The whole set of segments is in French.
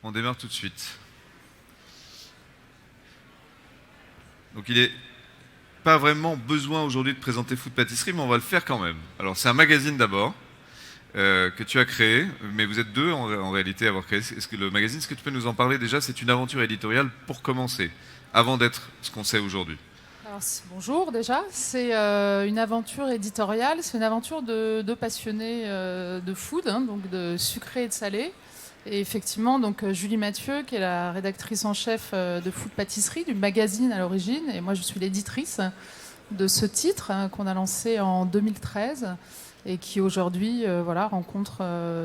On démarre tout de suite. Donc il n'est pas vraiment besoin aujourd'hui de présenter Food Pâtisserie, mais on va le faire quand même. Alors c'est un magazine d'abord, que tu as créé, mais vous êtes deux en réalité à avoir créé le magazine. Est-ce que tu peux nous en parler déjà? C'est une aventure éditoriale pour commencer, avant d'être ce qu'on sait aujourd'hui. Alors, bonjour déjà, c'est une aventure éditoriale, c'est une aventure de passionnés de food, donc de sucré et de salé. Et effectivement, donc Julie Mathieu, qui est la rédactrice en chef de Food Pâtisserie, du magazine à l'origine, et moi je suis l'éditrice de ce titre qu'on a lancé en 2013 et qui aujourd'hui rencontre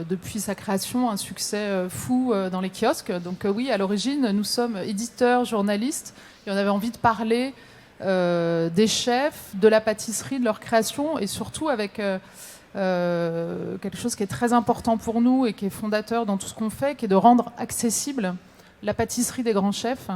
depuis sa création un succès fou dans les kiosques. Donc oui, à l'origine, nous sommes éditeurs, journalistes, et on avait envie de parler des chefs, de la pâtisserie, de leur création, et surtout avec quelque chose qui est très important pour nous et qui est fondateur dans tout ce qu'on fait, qui est de rendre accessible la pâtisserie des grands chefs,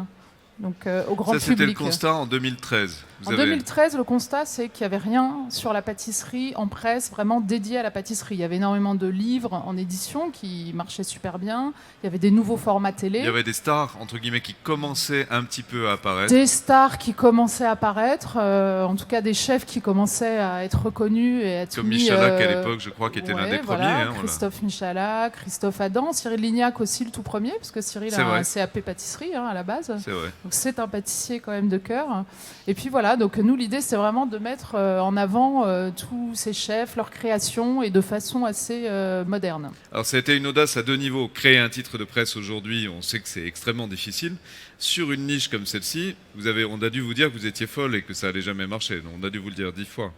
donc au grand public. Ça, c'était le constat en 2013. En 2013, le constat, c'est qu'il n'y avait rien sur la pâtisserie en presse vraiment dédié à la pâtisserie. Il y avait énormément de livres en édition qui marchaient super bien. Il y avait des nouveaux formats télé. Il y avait des stars, entre guillemets, qui commençaient un petit peu à apparaître. Des stars qui commençaient à apparaître, en tout cas des chefs qui commençaient à être reconnus et à être comme mis... Michalak à l'époque, je crois, qui était l'un des premiers. Christophe Michalak, Christophe Adam, Cyril Lignac aussi le tout premier, parce que Cyril a un CAP pâtisserie à la base. C'est vrai. Donc c'est un pâtissier quand même de cœur. Et puis voilà, donc nous l'idée c'est vraiment de mettre en avant tous ces chefs, leurs créations et de façon assez moderne. Alors ça a été une audace à deux niveaux. Créer un titre de presse aujourd'hui, on sait que c'est extrêmement difficile. Sur une niche comme celle-ci, on a dû vous dire que vous étiez folle et que ça allait jamais marcher. Donc on a dû vous le dire 10 fois.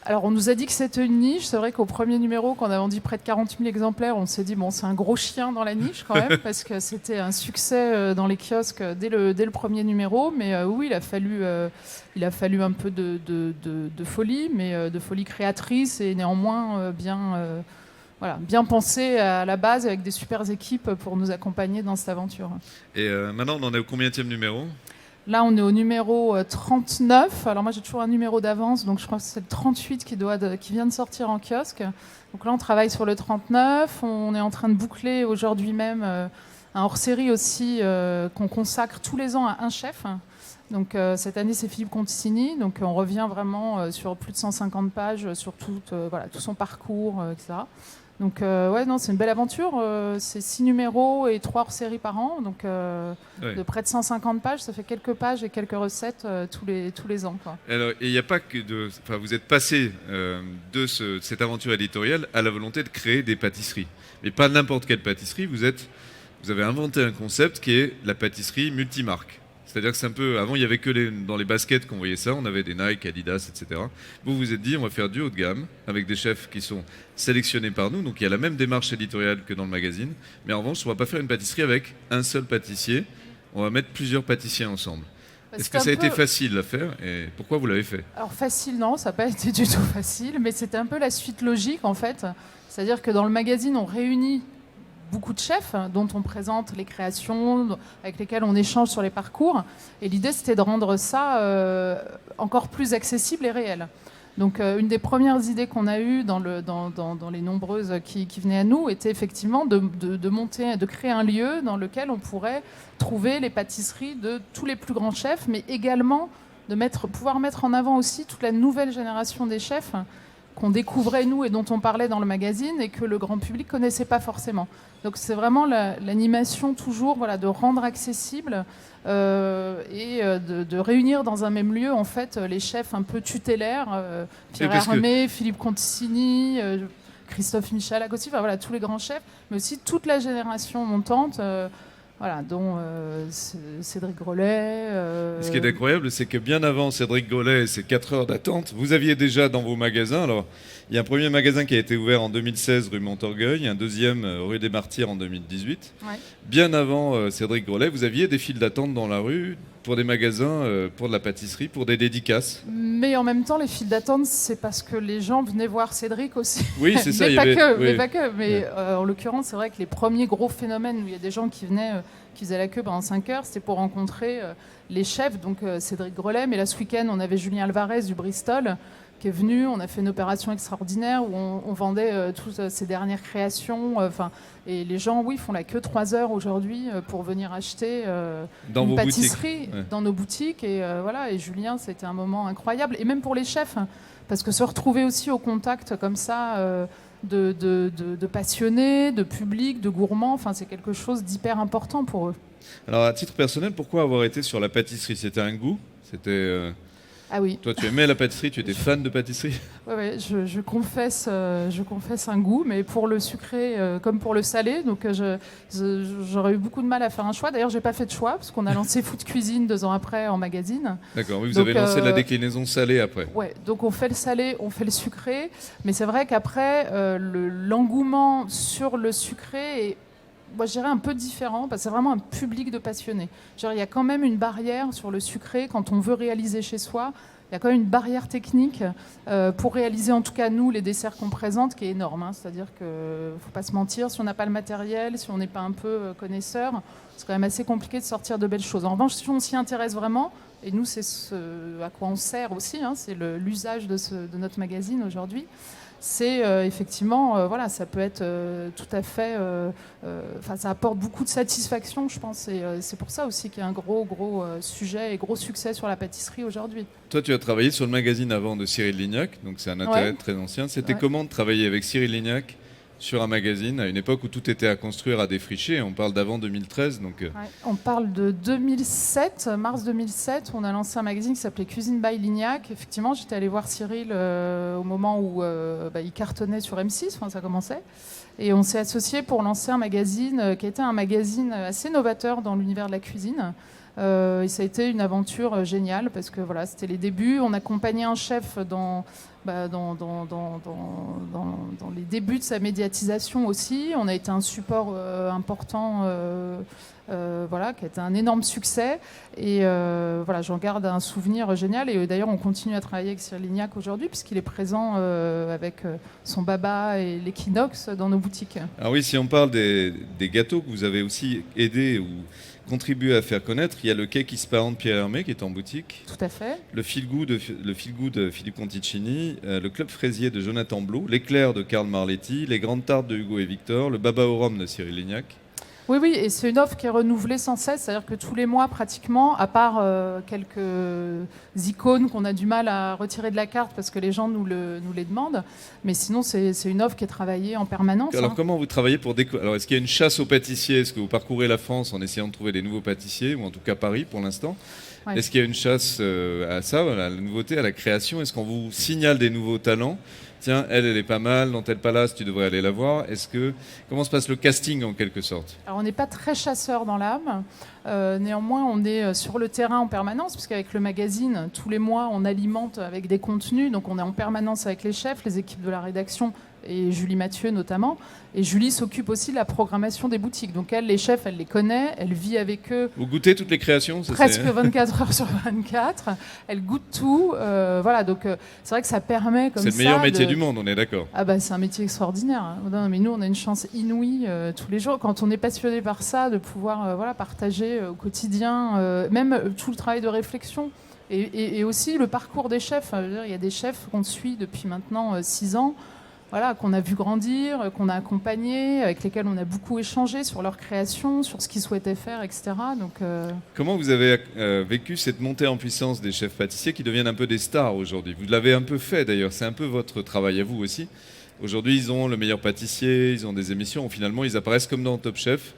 Alors on nous a dit que c'était une niche. C'est vrai qu'au premier numéro, quand on a vendu près de 40 000 exemplaires, on s'est dit bon, c'est un gros chien dans la niche quand même, parce que c'était un succès dans les kiosques dès le premier numéro. Mais oui, il a fallu un peu de folie, mais de folie créatrice et néanmoins bien pensé à la base avec des super équipes pour nous accompagner dans cette aventure. Et maintenant, on en est au combienième numéro ? Là, on est au numéro 39. Alors moi, j'ai toujours un numéro d'avance, donc je crois que c'est le 38 qui vient de sortir en kiosque. Donc là, on travaille sur le 39. On est en train de boucler aujourd'hui même un hors-série aussi qu'on consacre tous les ans à un chef. Donc cette année, c'est Philippe Conticini. Donc on revient vraiment sur plus de 150 pages sur tout son parcours, etc. Donc c'est une belle aventure. C'est 6 numéros et 3 hors-série par an. Donc de près de 150 pages, ça fait quelques pages et quelques recettes tous les ans. Quoi. Alors, il n'y a pas que vous êtes passé de cette aventure éditoriale à la volonté de créer des pâtisseries. Mais pas n'importe quelle pâtisserie. Vous avez inventé un concept qui est la pâtisserie multimarque. C'est-à-dire que c'est un peu... Avant, il n'y avait que dans les baskets qu'on voyait ça. On avait des Nike, Adidas, etc. Vous vous êtes dit, on va faire du haut de gamme avec des chefs qui sont sélectionnés par nous. Donc, il y a la même démarche éditoriale que dans le magazine. Mais en revanche, on ne va pas faire une pâtisserie avec un seul pâtissier. On va mettre plusieurs pâtissiers ensemble. Est-ce que ça a été facile à faire et pourquoi vous l'avez fait? Alors, facile, non. Ça n'a pas été du tout facile. Mais c'était un peu la suite logique, en fait. C'est-à-dire que dans le magazine, on réunit beaucoup de chefs dont on présente les créations, avec lesquels on échange sur les parcours. Et l'idée, c'était de rendre ça encore plus accessible et réel. Donc, une des premières idées qu'on a eues dans les nombreuses qui venaient à nous était effectivement de créer un lieu dans lequel on pourrait trouver les pâtisseries de tous les plus grands chefs, mais également de pouvoir mettre en avant aussi toute la nouvelle génération des chefs qu'on découvrait nous et dont on parlait dans le magazine et que le grand public connaissait pas forcément. Donc c'est vraiment l'animation toujours de rendre accessible et de réunir dans un même lieu en fait les chefs un peu tutélaires, Pierre Hermé, Philippe Conticini, Christophe Michalak aussi, tous les grands chefs, mais aussi toute la génération montante. Dont Cédric Grolet. Ce qui est incroyable, c'est que bien avant Cédric Grolet et ses 4 heures d'attente, vous aviez déjà dans vos magasins, alors il y a un premier magasin qui a été ouvert en 2016 rue Montorgueil, un deuxième rue des Martyrs en 2018. Ouais. Bien avant Cédric Grolet, vous aviez des files d'attente dans la rue pour des magasins, pour de la pâtisserie, pour des dédicaces. Mais en même temps, les files d'attente, c'est parce que les gens venaient voir Cédric aussi. Oui, c'est ça. Mais pas que. Mais en l'occurrence, c'est vrai que les premiers gros phénomènes où il y a des gens qui venaient, qui faisaient la queue pendant 5 heures, c'était pour rencontrer les chefs, donc Cédric Grolet. Mais là, ce week-end, on avait Julien Alvarez du Bristol, qui est venu. On a fait une opération extraordinaire où on vendait toutes ses dernières créations. Et les gens, oui, font la queue 3 heures aujourd'hui pour venir acheter une pâtisserie dans nos boutiques. Et voilà. Et Julien, c'était un moment incroyable. Et même pour les chefs, hein, parce que se retrouver aussi au contact comme ça de passionnés, de public, de gourmands, c'est quelque chose d'hyper important pour eux. Alors, à titre personnel, pourquoi avoir été sur la pâtisserie? C'était un goût? C'était Ah oui. Toi, tu aimais la pâtisserie? Tu étais fan de pâtisserie? Oui, je confesse un goût, mais pour le sucré comme pour le salé, donc j'aurais eu beaucoup de mal à faire un choix. D'ailleurs, j'ai pas fait de choix parce qu'on a lancé Food Cuisine 2 ans après en magazine. D'accord, oui, vous avez lancé la déclinaison salée après. Ouais, donc on fait le salé, on fait le sucré, mais c'est vrai qu'après l'engouement sur le sucré est, moi, je dirais un peu différent, parce que c'est vraiment un public de passionnés. Il y a quand même une barrière sur le sucré quand on veut réaliser chez soi. Il y a quand même une barrière technique pour réaliser, en tout cas nous, les desserts qu'on présente, qui est énorme. Hein. C'est-à-dire qu'il ne faut pas se mentir, si on n'a pas le matériel, si on n'est pas un peu connaisseur, c'est quand même assez compliqué de sortir de belles choses. En revanche, si on s'y intéresse vraiment, et nous, c'est ce à quoi on sert aussi, hein, c'est l'usage de notre magazine aujourd'hui, c'est effectivement, voilà, ça peut être tout à fait, ça apporte beaucoup de satisfaction, je pense, et c'est pour ça aussi qu'il y a un gros sujet et gros succès sur la pâtisserie aujourd'hui. Toi, tu as travaillé sur le magazine avant de Cyril Lignac, donc c'est un intérêt très ancien. C'était comment de travailler avec Cyril Lignac sur un magazine à une époque où tout était à construire, à défricher? On parle d'avant 2013. Donc on parle de 2007, mars 2007, on a lancé un magazine qui s'appelait Cuisine by Lignac. Effectivement, j'étais allée voir Cyril au moment où il cartonnait sur M6, ça commençait. Et on s'est associés pour lancer un magazine qui était un magazine assez novateur dans l'univers de la cuisine. Et ça a été une aventure géniale parce que voilà, c'était les débuts. On accompagnait un chef dans les débuts de sa médiatisation aussi. On a été un support important, qui a été un énorme succès. Et j'en garde un souvenir génial. Et d'ailleurs, on continue à travailler avec Cyril Lignac aujourd'hui puisqu'il est présent avec son baba et l'équinoxe dans nos boutiques. Ah oui, si on parle des gâteaux que vous avez aussi aidé ou contribué à faire connaître, il y a le cake Ispahan de Pierre Hermé qui est en boutique. Tout à fait. Le feel good de Philippe Conticini, le club fraisier de Jonathan Blot, l'éclair de Karl Marletti, les grandes tartes de Hugo et Victor, le baba au rhum de Cyril Lignac. Oui, et c'est une offre qui est renouvelée sans cesse, c'est-à-dire que tous les mois pratiquement, à part quelques icônes qu'on a du mal à retirer de la carte parce que les gens nous les demandent, mais sinon c'est une offre qui est travaillée en permanence. Alors comment vous travaillez pour Alors est-ce qu'il y a une chasse aux pâtissiers? Est-ce que vous parcourez la France en essayant de trouver des nouveaux pâtissiers, ou en tout cas Paris pour l'instant? Ouais. Est-ce qu'il y a une chasse à ça, à la nouveauté, à la création? Est-ce qu'on vous signale des nouveaux talents? Tiens, elle est pas mal, dans tel palace, tu devrais aller la voir. Comment se passe le casting en quelque sorte? Alors on n'est pas très chasseur dans l'âme. Néanmoins, on est sur le terrain en permanence, puisqu'avec le magazine, tous les mois, on alimente avec des contenus. Donc on est en permanence avec les chefs, les équipes de la rédaction et Julie Mathieu notamment. Et Julie s'occupe aussi de la programmation des boutiques. Donc elle, les chefs, elle les connaît, elle vit avec eux. Vous goûtez toutes les créations? Presque 24 heures sur 24. Elle goûte tout. Donc c'est vrai que ça permet comme ça... C'est le meilleur métier du monde, on est d'accord. Ah c'est un métier extraordinaire. Hein. Non, mais nous, on a une chance inouïe tous les jours. Quand on est passionné par ça, de pouvoir partager au quotidien, même tout le travail de réflexion. Et aussi le parcours des chefs. Il y a des chefs qu'on suit depuis maintenant 6 ans. Qu'on a vu grandir, qu'on a accompagné, avec lesquels on a beaucoup échangé sur leur création, sur ce qu'ils souhaitaient faire, etc. Comment vous avez vécu cette montée en puissance des chefs pâtissiers qui deviennent un peu des stars aujourd'hui? Vous l'avez un peu fait d'ailleurs, c'est un peu votre travail à vous aussi. Aujourd'hui, ils ont le meilleur pâtissier, ils ont des émissions où finalement ils apparaissent comme dans Top Chef,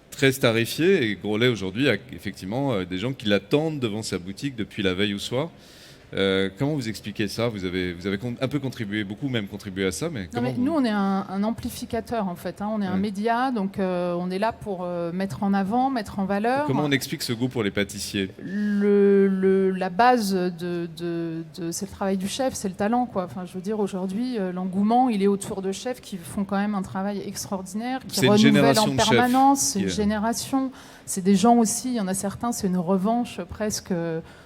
très starifiés. Et Grolet aujourd'hui a effectivement des gens qui l'attendent devant sa boutique depuis la veille au soir. Comment vous expliquez ça? Vous avez un peu contribué, beaucoup même contribué à ça, mais nous on est un amplificateur en fait, hein. On est un média, donc on est là pour mettre en avant, mettre en valeur. Comment on explique ce goût pour les pâtissiers? La base c'est le travail du chef, c'est le talent quoi. Enfin, je veux dire aujourd'hui l'engouement il est autour de chefs qui font quand même un travail extraordinaire, qui renouvellent en permanence. C'est une génération. C'est des gens aussi, il y en a certains, c'est une revanche presque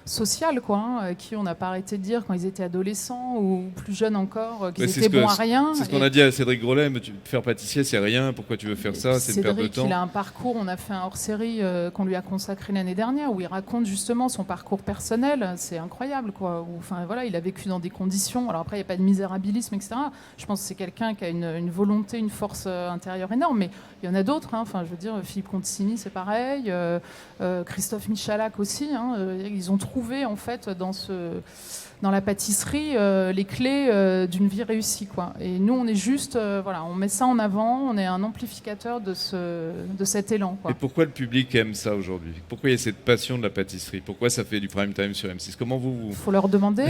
sociale, quoi, qui on a n'a pas arrêté de dire quand ils étaient adolescents ou plus jeunes encore qu'ils Ouais, étaient bons à rien. C'est ce qu'on a dit à Cédric Grolet, mais faire pâtissier, c'est rien, pourquoi tu veux faire ça, c'est une perte de temps. Il a un parcours, on a fait un hors-série qu'on lui a consacré l'année dernière, où il raconte justement son parcours personnel, c'est incroyable, quoi. Enfin, voilà, il a vécu dans des conditions, alors après il n'y a pas de misérabilisme, etc. Je pense que c'est quelqu'un qui a une volonté, une force intérieure énorme, mais il y en a d'autres, hein. Enfin, je veux dire, Philippe Conticini, c'est pareil, Christophe Michalak aussi, hein. Ils ont trouvé en fait dans la pâtisserie les clés d'une vie réussie, quoi. Et nous, on est juste, voilà, on met ça en avant, on est un amplificateur de cet élan, quoi. Et pourquoi le public aime ça aujourd'hui? Pourquoi il y a cette passion de la pâtisserie? Pourquoi ça fait du prime time sur M6? Comment vous... Faut leur demander.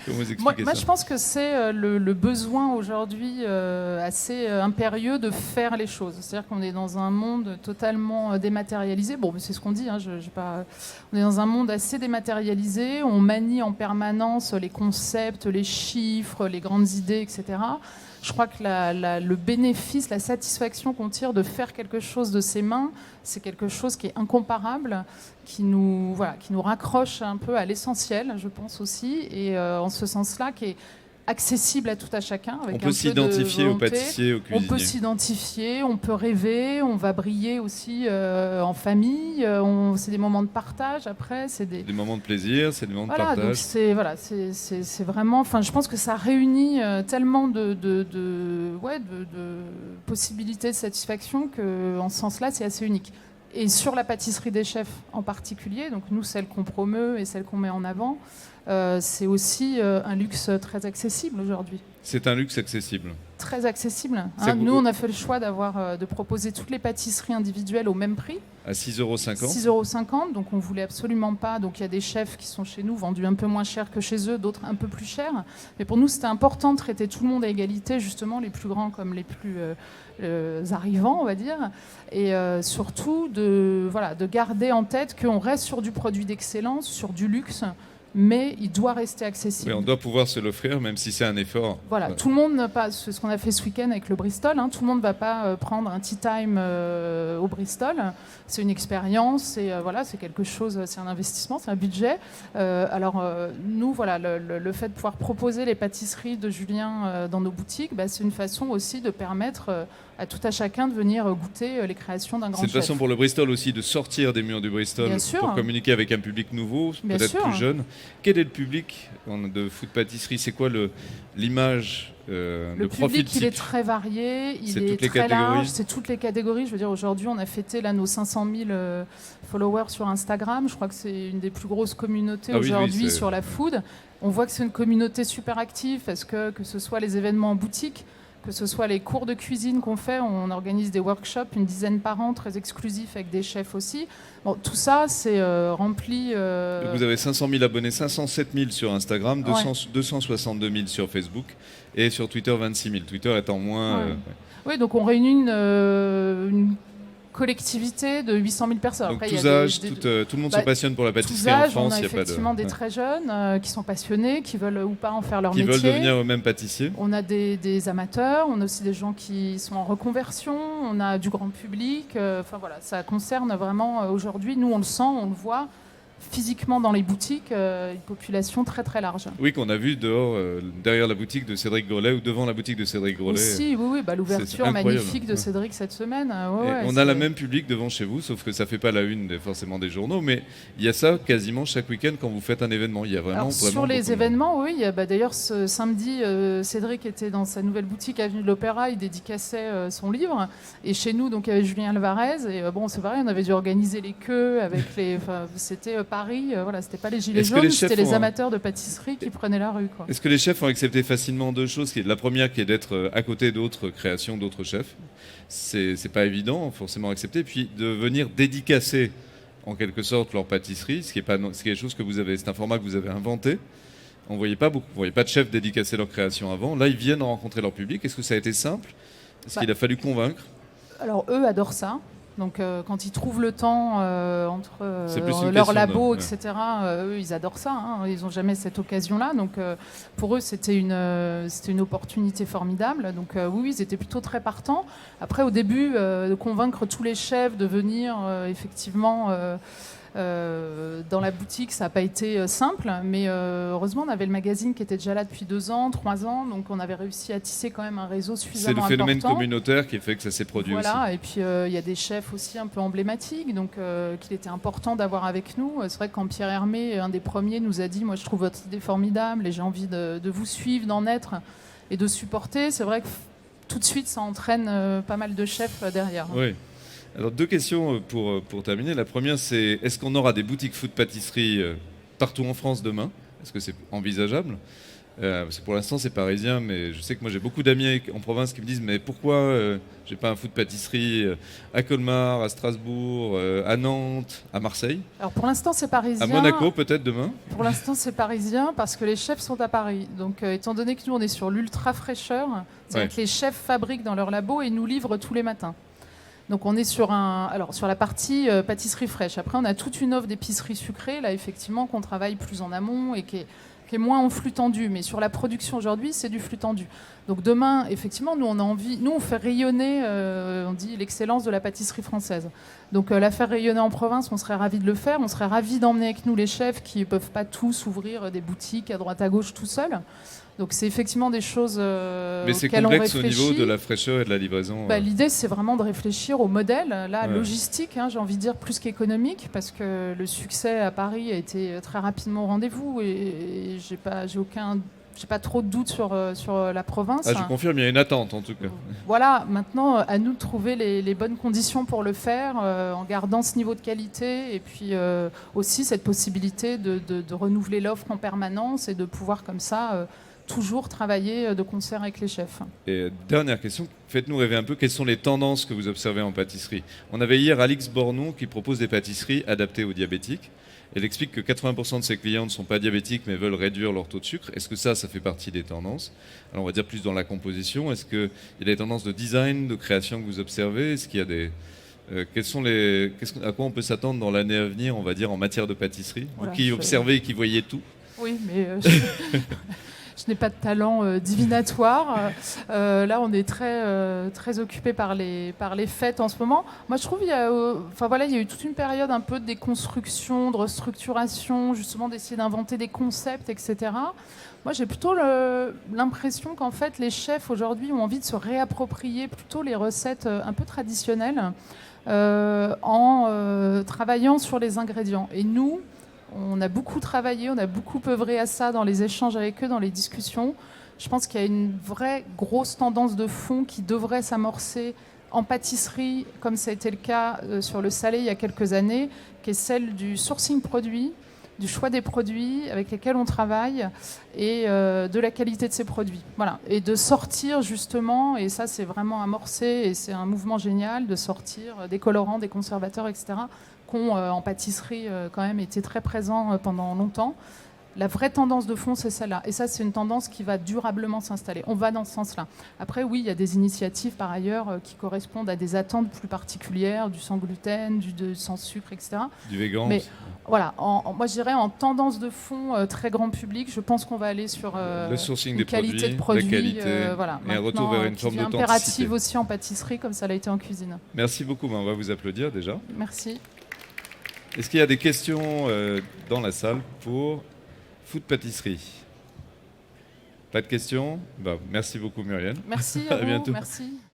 Comment vous expliquez moi, ça? je pense que c'est le besoin aujourd'hui assez impérieux de faire les choses. C'est-à-dire qu'on est dans un monde totalement dématérialisé. Bon, c'est ce qu'on dit, hein, on est dans un monde assez dématérialisé, on manie en permanence les concepts, les chiffres, les grandes idées, etc. Je crois que le bénéfice, la satisfaction qu'on tire de faire quelque chose de ses mains, c'est quelque chose qui est incomparable, qui nous raccroche un peu à l'essentiel, je pense aussi, et en ce sens-là, qui est accessible à tout à chacun. Avec on peut s'identifier au pâtissier, au cuisinier. On peut s'identifier, on peut rêver, on va briller aussi en famille. C'est des moments de partage après. C'est des moments de plaisir, c'est des moments de partage. Donc c'est vraiment. Enfin, je pense que ça réunit tellement de possibilités de satisfaction qu'en ce sens-là, c'est assez unique. Et sur la pâtisserie des chefs en particulier, donc nous, celle qu'on promeut et celle qu'on met en avant, c'est aussi un luxe très accessible aujourd'hui. C'est un luxe accessible. Très accessible. Hein. Nous, on a fait le choix de proposer toutes les pâtisseries individuelles au même prix. À 6,50 €. 6,50 €. Donc, on voulait absolument pas. Donc, il y a des chefs qui sont chez nous vendus un peu moins cher que chez eux, d'autres un peu plus cher. Mais pour nous, c'était important de traiter tout le monde à égalité, justement, les plus grands comme les plus arrivants, on va dire. Et surtout, de garder en tête qu'on reste sur du produit d'excellence, sur du luxe, mais il doit rester accessible. Oui, on doit pouvoir se l'offrir, même si c'est un effort. Voilà, tout le monde n'a pas, c'est ce qu'on a fait ce week-end avec le Bristol, hein, tout le monde ne va pas prendre un tea time au Bristol. C'est une expérience, et c'est quelque chose, c'est un investissement, c'est un budget. Nous, le fait de pouvoir proposer les pâtisseries de Julien dans nos boutiques, c'est une façon aussi de permettre à tout à chacun de venir goûter les créations d'un grand chef. C'est une façon pour le Bristol aussi de sortir des murs du Bristol pour communiquer avec un public nouveau, peut-être plus jeune. Quel est le public de food pâtisserie? C'est quoi l'image, le public, il est très varié, il est très large, c'est toutes les catégories. Je veux dire, aujourd'hui, on a fêté nos 500 000 followers sur Instagram. Je crois que c'est une des plus grosses communautés aujourd'hui sur la food. On voit que c'est une communauté super active parce que ce soit les événements en boutique, que ce soit les cours de cuisine qu'on fait, on organise des workshops, une dizaine par an, très exclusifs avec des chefs aussi. Bon, tout ça, c'est rempli... Vous avez 500 000 abonnés, 507 000 sur Instagram, 262 000 sur Facebook et sur Twitter 26 000. Twitter étant moins... Oui, donc on réunit une collectivité de 800 000 personnes. Donc tous âges, tout le monde se passionne pour la pâtisserie en France. On a effectivement des très jeunes qui sont passionnés, qui veulent ou pas en faire leur métier. Qui veulent devenir eux-mêmes pâtissiers. On a des amateurs, on a aussi des gens qui sont en reconversion, on a du grand public. Ça concerne vraiment aujourd'hui, nous on le sent, on le voit, physiquement dans les boutiques, une population très très large. Oui, qu'on a vu dehors, derrière la boutique de Cédric Grolet ou devant la boutique de Cédric Grolet. Aussi, oui, l'ouverture magnifique de Cédric cette semaine. On a la même public devant chez vous, sauf que ça fait pas la une forcément des journaux, mais il y a ça quasiment chaque week-end quand vous faites un événement. Il y a vraiment sur les événements, oui. D'ailleurs, ce samedi, Cédric était dans sa nouvelle boutique Avenue de l'Opéra, il dédicaçait son livre. Et chez nous, donc, il y avait Julien Alvarez. Et c'est pareil, on avait dû organiser les queues avec c'était Paris, c'était pas les gilets jaunes, c'était les amateurs de pâtisserie qui prenaient la rue, quoi. Est-ce que les chefs ont accepté facilement deux choses? La première qui est d'être à côté d'autres créations, d'autres chefs. C'est pas évident, forcément accepté. Puis de venir dédicacer en quelque sorte leur pâtisserie, c'est quelque chose que c'est un format que vous avez inventé. On voyait pas de chefs dédicacer leur création avant. Là, ils viennent rencontrer leur public. Est-ce que ça a été simple? Est-ce qu'il a fallu convaincre? Alors eux adorent ça. Donc quand ils trouvent le temps entre leur labo, etc., eux, ils adorent ça. Hein. Ils n'ont jamais cette occasion-là. Donc pour eux, c'était une opportunité formidable. Donc oui, ils étaient plutôt très partants. Après, au début, de convaincre tous les chefs de venir effectivement Dans la boutique, ça n'a pas été simple, mais heureusement, on avait le magazine qui était déjà là depuis 2 ans, 3 ans, donc on avait réussi à tisser quand même un réseau suffisamment important. C'est le phénomène communautaire qui fait que ça s'est produit aussi. Voilà, et puis il y a des chefs aussi un peu emblématiques, donc qu'il était important d'avoir avec nous. C'est vrai que quand Pierre Hermé, un des premiers, nous a dit « Moi, je trouve votre idée formidable et j'ai envie de vous suivre, d'en être et de supporter », c'est vrai que tout de suite, ça entraîne pas mal de chefs derrière. Oui. Alors 2 questions pour terminer. La première, c'est est-ce qu'on aura des boutiques food-pâtisserie partout en France demain? Est-ce que c'est envisageable? Parce que pour l'instant, c'est parisien, mais je sais que moi, j'ai beaucoup d'amis en province qui me disent mais pourquoi j'ai pas un food-pâtisserie à Colmar, à Strasbourg, à Nantes, à Marseille? Alors pour l'instant, c'est parisien. À Monaco, peut-être demain? Pour l'instant, c'est parisien parce que les chefs sont à Paris. Donc, étant donné que nous, on est sur l'ultra fraîcheur, c'est-à-dire que les chefs fabriquent dans leur labo et nous livrent tous les matins. Donc on est sur la partie pâtisserie fraîche. Après, on a toute une offre d'épicerie sucrée, là effectivement, qu'on travaille plus en amont et qui est moins en flux tendu. Mais sur la production aujourd'hui, c'est du flux tendu. Donc demain, effectivement, nous on a envie, nous on fait rayonner, on dit l'excellence de la pâtisserie française. Donc la faire rayonner en province, on serait ravis de le faire. On serait ravis d'emmener avec nous les chefs qui ne peuvent pas tous ouvrir des boutiques à droite à gauche tout seuls. Donc c'est effectivement des choses mais c'est complexe au niveau de la fraîcheur et de la livraison. L'idée, c'est vraiment de réfléchir au modèle, là, logistique, j'ai envie de dire, plus qu'économique, parce que le succès à Paris a été très rapidement au rendez-vous et j'ai pas trop de doutes sur la province. Ah, je confirme, il y a une attente en tout cas. Voilà, maintenant, à nous de trouver les bonnes conditions pour le faire, en gardant ce niveau de qualité et puis aussi cette possibilité de renouveler l'offre en permanence et de pouvoir comme ça toujours travailler de concert avec les chefs. Et dernière question, faites-nous rêver un peu, quelles sont les tendances que vous observez en pâtisserie? On avait hier Alix Bornon qui propose des pâtisseries adaptées aux diabétiques. Elle explique que 80% de ses clients ne sont pas diabétiques mais veulent réduire leur taux de sucre. Est-ce que ça fait partie des tendances? Alors on va dire plus dans la composition. Est-ce qu'il y a des tendances de design, de création que vous observez? Est-ce qu'il y a des... à quoi on peut s'attendre dans l'année à venir, on va dire, en matière de pâtisserie? Voilà, vous qui observez et qui voyez tout. Oui, mais... Je n'ai pas de talent divinatoire. Là, on est très occupé par les fêtes en ce moment. Moi, je trouve qu'il y a eu toute une période un peu de déconstruction, de restructuration, justement d'essayer d'inventer des concepts, etc. Moi, j'ai plutôt l'impression qu'en fait, les chefs aujourd'hui ont envie de se réapproprier plutôt les recettes un peu traditionnelles en travaillant sur les ingrédients. Et nous, on a beaucoup travaillé, on a beaucoup œuvré à ça dans les échanges avec eux, dans les discussions. Je pense qu'il y a une vraie grosse tendance de fond qui devrait s'amorcer en pâtisserie, comme ça a été le cas sur le salé il y a quelques années, qui est celle du sourcing produit, du choix des produits avec lesquels on travaille et de la qualité de ces produits. Voilà. Et de sortir justement, et ça c'est vraiment amorcé et c'est un mouvement génial, de sortir des colorants, des conservateurs, etc., qui ont en pâtisserie quand même été très présents pendant longtemps. La vraie tendance de fond, c'est celle-là. Et ça, c'est une tendance qui va durablement s'installer. On va dans ce sens-là. Après, oui, il y a des initiatives, par ailleurs, qui correspondent à des attentes plus particulières, du sans gluten, du sans sucre, etc. Du végan. Mais voilà, moi, je dirais en tendance de fond très grand public, je pense qu'on va aller sur le sourcing une des qualité produits, de produits. la qualité, voilà, et un retour vers une forme d'authenticité. Impérative aussi en pâtisserie, comme ça l'a été en cuisine. Merci beaucoup. On va vous applaudir déjà. Merci. Est-ce qu'il y a des questions dans la salle pour Food Pâtisserie? Pas de questions? Merci beaucoup Muriel. Merci à vous, bientôt. Merci.